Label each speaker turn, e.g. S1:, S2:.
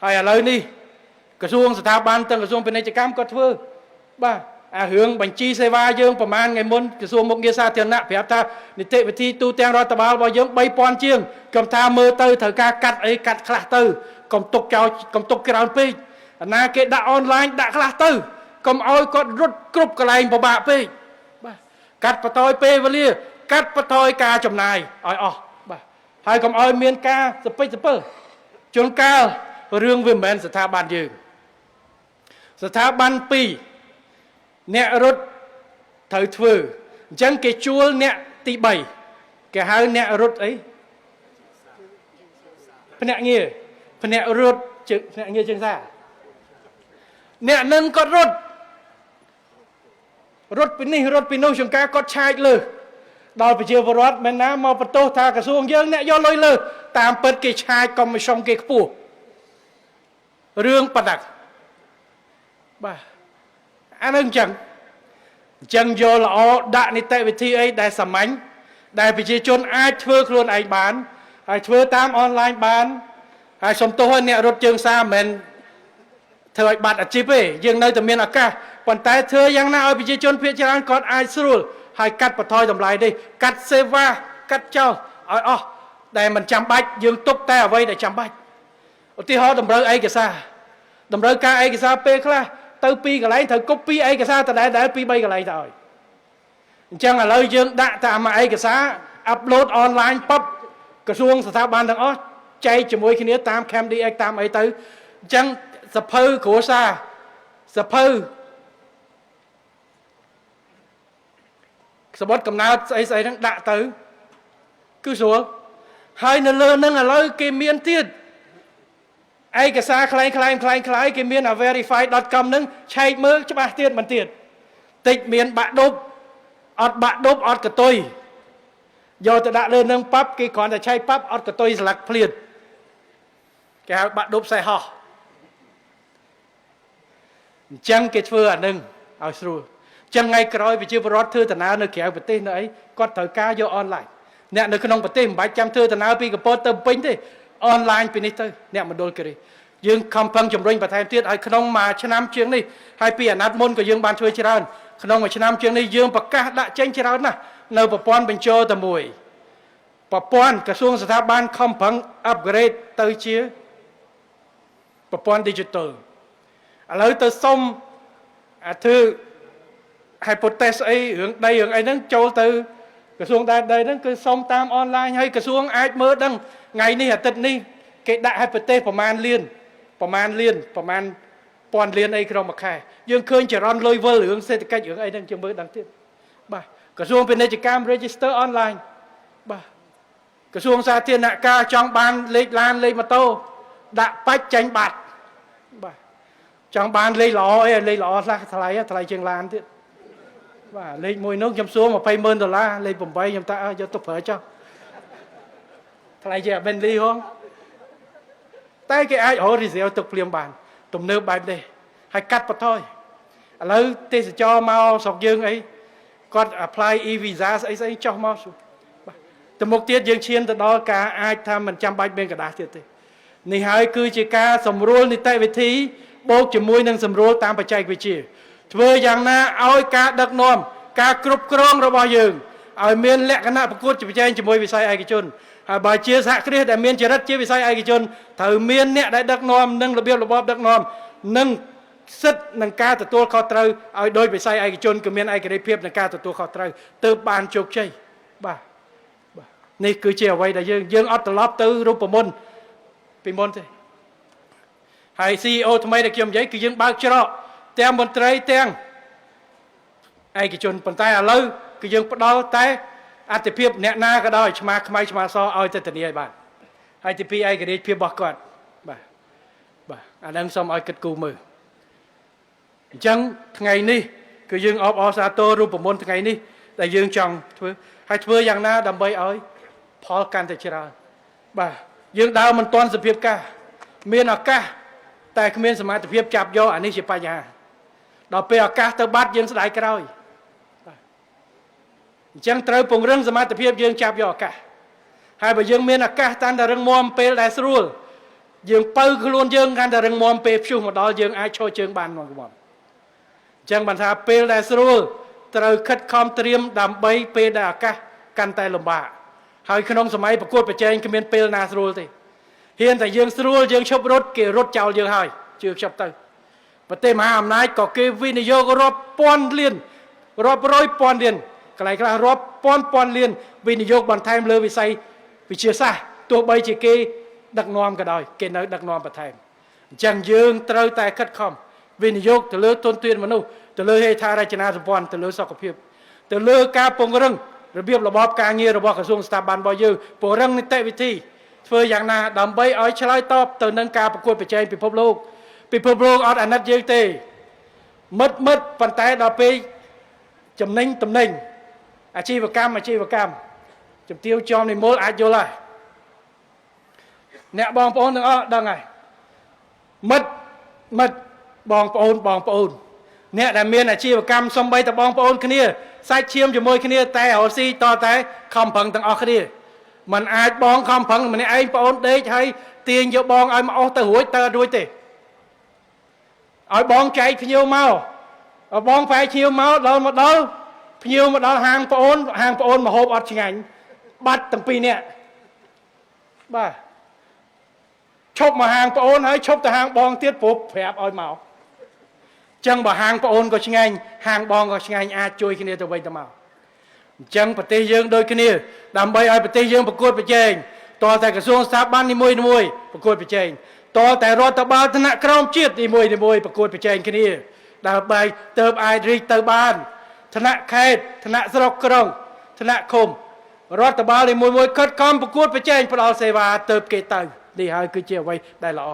S1: ហើយឥឡូវនេះក្រសួងស្ថាប័នទាំងក្រសួងពាណិជ្ជកម្មក៏ធ្វើបាទអារឿងបញ្ជីសេវាយើងប្រហែលថ្ងៃមុនក្រសួងមុខងារសាធារណៈប្រាប់ថានីតិវិធីទូទាំងរដ្ឋបាលរបស់យើង3000ជាងកុំថាមើលទៅត្រូវការកាត់អីកាត់ខ្លះទៅកុំទុកចោលកុំទុកច្រើនពេកអាណាគេដាក់អនឡាញដាក់ខ្លះទៅកុំឲ្យគាត់រត់គ្រប់កន្លែងពិបាកពេកបាទកាត់បន្ថយពេលវេលាកាត់បន្ថយការចំណាយឲ្យអស់បាទហើយកុំឲ្យមានការសពេចសពិលជួនកាលរឿងវាមិនមែនស្ថាប័នយើងស្ថាប័ន2អ្នករត់ត្រូវធ្វើអញ្ចឹងគេជួលអ្នកទី3គេហៅអ្នករត់អីភ្នាក់ងារភ្នាក់រត់ភ្នាក់ងារជើងសារអ្នកនឹងគាត់រត់ពីនេះរត់ពីនោះចង្ការគាត់ឆាយលើដល់ប្រជាពលរដ្ឋមិនណាមកបន្ទោសថាក្រសួងយើងអ្នកយកលុយលើតាមពិតគេឆាយកុំមិសមគេខ្ពស់រឿងប៉ណ្ណឹងបាទអានឹងអញ្ចឹងយកល្អដាក់នីតិវិធីអីដែលសាមញ្ញដែលប្រជាជនអាចធ្វើខ្លួនឯងបានហើយធ្វើតាមអនឡាញបានហើយសំទោសឲ្យអ្នករត់ជើងសារមិនមែនធ្វើឲ្យបាត់អាជីពទេយើងនៅតែមានឱកាសប៉ុន្តែធ្វើយ៉ាងណាឲ្យប្រជាជនភាគច្រើនគាត់អាចស្រួលហើយកាត់បន្ថយតម្លៃនេះកាត់សេវាកាត់ចោលឲ្យអស់ដែលមិនចាំបាច់យើងទុកតែអ្វីដែលចាំបាច់ឧទាហរណ៍តម្រូវឯកសារតម្រូវការឯកសារពេលខ្លះទៅ2កន្លែងត្រូវគប់2ឯកសារដដែល2 3កន្លែងទៅឲ្យអញ្ចឹងឥឡូវយើងដាក់តាមឯកសារអាប់ឡូតអនឡាញប៉ុបក្រសួងស្ថាប័នទាំងអស់ចែកជាមួយគ្នាតាម CamDX តាមអីទៅអញ្ចឹងសភៅគ្រួសារសភៅសម្បត្តិកំណើតស្អីហ្នឹងដាក់ទៅគឺស្រួលហើយនៅលើហ្នឹងឥឡូវគេមានទៀតឯកសារคล้ายគេមាន verify.com ហ្នឹងឆែកមើលច្បាស់ទៀតមិនទៀតតិចមានបាក់ឌុបអត់បាក់ឌុបអត់កតុយយកទៅដាក់លើនឹងប៉ាប់គេគ្រាន់តែឆែកប៉ាប់អត់កតុយស្លាកភ្លាតគេហៅបាក់ឌុបសេះហោះអញ្ចឹងគេធ្វើអានឹងឲ្យស្រួលអញ្ចឹងថ្ងៃក្រោយប្រជាពលរដ្ឋធ្វើដំណើរនៅក្រៅប្រទេសនៅអីគាត់ត្រូវការយកអនឡាញអ្នកនៅក្នុងប្រទេសមិនបាច់ចាំធ្វើដំណើរពីកំពតទៅពេញទេអនឡាញពីនេះទៅអ្នកមណ្ឌលគិរីយើងខំប្រឹងជំរុញបន្ថែមទៀតឲ្យក្នុងមួយឆ្នាំជាងនេះហើយពីអាណត្តិមុនក៏យើងបានធ្វើច្រើនក្នុងមួយឆ្នាំជាងនេះយើងប្រកាសដាក់ចេញច្រើនណាស់នៅប្រព័ន្ធបញ្ចូលតែមួយប្រព័ន្ធក្រសួងស្ថាប័នខំប្រឹង upgrade ទៅជាប្រព័ន្ធ digital ឥឡូវទៅសុំធ្វើ hypothesis អីរឿងដីរឿងអីហ្នឹងចូលទៅក្រសួងដែនដីហ្នឹងគឺសុំតាមអនឡាញហើយក្រសួងអាចមើលដឹងថ្ងៃនេះអាទិត្យនេះគេដាក់ hypothesis ប្រមាណលានពាន់លានអីក្នុងមួយខែយើងឃើញចរន្តលុយវិលរឿងសេដ្ឋកិច្ចរឿងអីហ្នឹងយើងមើលដឹងទៀតបាទក្រសួងពាណិជ្ជកម្ម register online បាទក្រសួងសាធារណការចង់បានលេខឡានលេខម៉ូតូដាក់បាច់ចាញ់បាត់បាទចង់បានលេខល្អអីលេខល្អខ្លះថ្លៃជាងឡានទៀតបាទលេខមួយនោះខ្ញុំសួរ$20000លេខ8ខ្ញុំថាយកទៅប្រើចុះថ្លៃជាង Bentley ហងតែគេអាចរក resale ទុកភ្លាមបានទំនើបបែបនេះហើយកាត់បន្ថយឥឡូវទេសចរមកស្រុកយើងអីគាត់ apply e-visa ស្អីចុះមកបាទទៅមុខទៀតយើងឈានទៅដល់ការអាចថាមិនចាំបាច់មានกระดาษទៀតទេនេះហើយគឺជាការសម្រួលនីតិវិធីបូកជាមួយនឹងសម្រួលតាមបច្ចេកវិទ្យាធ្វើយ៉ាងណាឲ្យការដឹកនាំការគ្រប់គ្រងរបស់យើងឲ្យមានលក្ខណៈប្រកួតប្រជែងជាមួយវិស័យឯកជនហើយបើជាសហគ្រាសដែលមានចរិតជាវិស័យឯកជនត្រូវមានអ្នកដែលដឹកនាំនិងរបៀបរបបដឹកនាំនិងសិទ្ធិនឹងការទទួលខុសត្រូវឲ្យដោយវិស័យឯកជនគឺមានឯករាជ្យភាពនឹងការទទួលខុសត្រូវទើបបានជោគជ័យបាទនេះគឺជាអ្វីដែលយើងអត់ត្រឡប់ទៅរូបមន្តពីមុនទេហើយ CEO ថ្មីដែលខ្ញុំនិយាយគឺយើងបើកច្រកទាំងមន្ត្រីទាំងឯកជនប៉ុន្តែឥឡូវគឺយើងផ្ដល់តែអត្ថិភាពអ្នកណាក៏ដោយឆ្មាខ្មៅឆ្មាសឲ្យទៅធានាឲ្យបានហើយទីពីរឯករាជ្យភាពរបស់គាត់បាទអានឹងសូមឲ្យគិតគូរមើលអញ្ចឹងថ្ងៃនេះគឺយើងអបអរសាទររូបមន្តថ្ងៃនេះដែលយើងចង់ធ្វើហើយធ្វើយ៉ាងណាដើម្បីឲ្យផលកាន់តែច្រើនបាទយើងដើរមិនទាន់សភាពកាសមានឱកាសតែគ្មានសមត្ថភាពចាប់យកអានេះជាបញ្ហាដល់ពេលឱកាសទៅបាត់យើងស្ដាយក្រោយអញ្ចឹងត្រូវពង្រឹងសមត្ថភាពយើងចាប់យកឱកាសហើយបើយើងមានឱកាសតាំងតែរឹងមាំពេលដែលស្រួល យើងបើខ្លួនយើងកាន់តែរឹងមាំពេលព្យុះមកដល់យើងអាចឈរជើងបានមកមកអញ្ចឹងបានថាពេលដែលស្រួលត្រូវខិតខំត្រៀមដើម្បីពេលដែលអាកាសកាន់តែលំបាកហើយក្នុងសម័យប្រកួតប្រជែងគ្មានពេលណាស្រួលទេហ៊ានតែយើងស្រួលយើងឈប់រត់គេរត់ចោលយើងហើយជឿខ្ញុំទៅប្រទេសមហាអំណាចក៏គេវិនិយោគរាប់ពាន់លានរាប់រយពាន់លានកន្លែងខ្លះរាប់ពាន់លានវិនិយោគបន្ថែមលើវិស័យវិទ្យាសាស្ត្រទោះបីជាគេដឹកនាំក៏ដោយគេនៅដឹកនាំបន្ថែមអញ្ចឹងយើងត្រូវតែខិតខំវិនិយោគទៅលើទុនធានមនុស្សទៅលើហេដ្ឋារចនាសម្ព័ន្ធទៅលើសុខភាពទៅលើការពង្រឹងរបៀបរបបការងាររបស់ក្រសួងស្ថាប័នរបស់យើងពង្រឹងនីតិវិធីធ្វើយ៉ាងណាដើម្បីឲ្យឆ្លើយតបទៅនឹងការប្រកួតប្រជែងពិភពលោកអត់អាណិតយើងទេមិត្តប៉ុន្តែដល់ពេលចំណេញតំណែងអាជីវកម្មជំទាវចំនិមលអាចយល់ហើយអ្នកបងប្អូនទាំងអស់ដឹងហើយមិត្តបងប្អូនអ្នកដែលមានអាជីវកម្មសំបីតែបងប្អូនគ្នាសាច់ឈាមជាមួយគ្នាតែរស់ស៊ីតតែខំប្រឹងទាំងអស់គ្នាมันអាចបងខំប្រឹងម្នាក់ឯងប្អូនដេកហើយទាញយកបងឲ្យមកអស់ទៅរួចទៅអត់រួចទេឲ្យបងចែកភ្ញៀវមកបងប្រែភ្ញៀវមកដល់ភ្ញៀវមកដល់ហាងប្អូនមកហូបអត់ឆ្ងាញ់បាត់ទាំងពីរនាក់បាទឈប់មកហាងប្អូនហើយឈប់ទៅហាងបងទៀតព្រោះប្រាប់ឲ្យមកចឹងបើហាងប្អូនក៏ឆ្ងាញ់ហាងបងក៏ឆ្ងាញ់អាចជួយគ្នាទៅវិញទៅមកអញ្ចឹងប្រទេសយើងដូចគ្នាដើម្បីឲ្យប្រទេសយើងប្រកួតប្រជែងតើតែក្រសួងស្ថាប័ននីមួយប្រកួតប្រជែងតើតែរដ្ឋបាលថ្នាក់ក្រោមជាតិនីមួយប្រកួតប្រជែងគ្នាដើម្បីទៅអាចរីកទៅបានថ្នាក់ខេត្តថ្នាក់ស្រុកក្រុងថ្នាក់ឃុំរដ្ឋបាលនីមួយខិតខំប្រកួតប្រជែងផ្ដល់សេវាទៅគេទៅនេះហើយគឺជាអ្វីដែលល្អ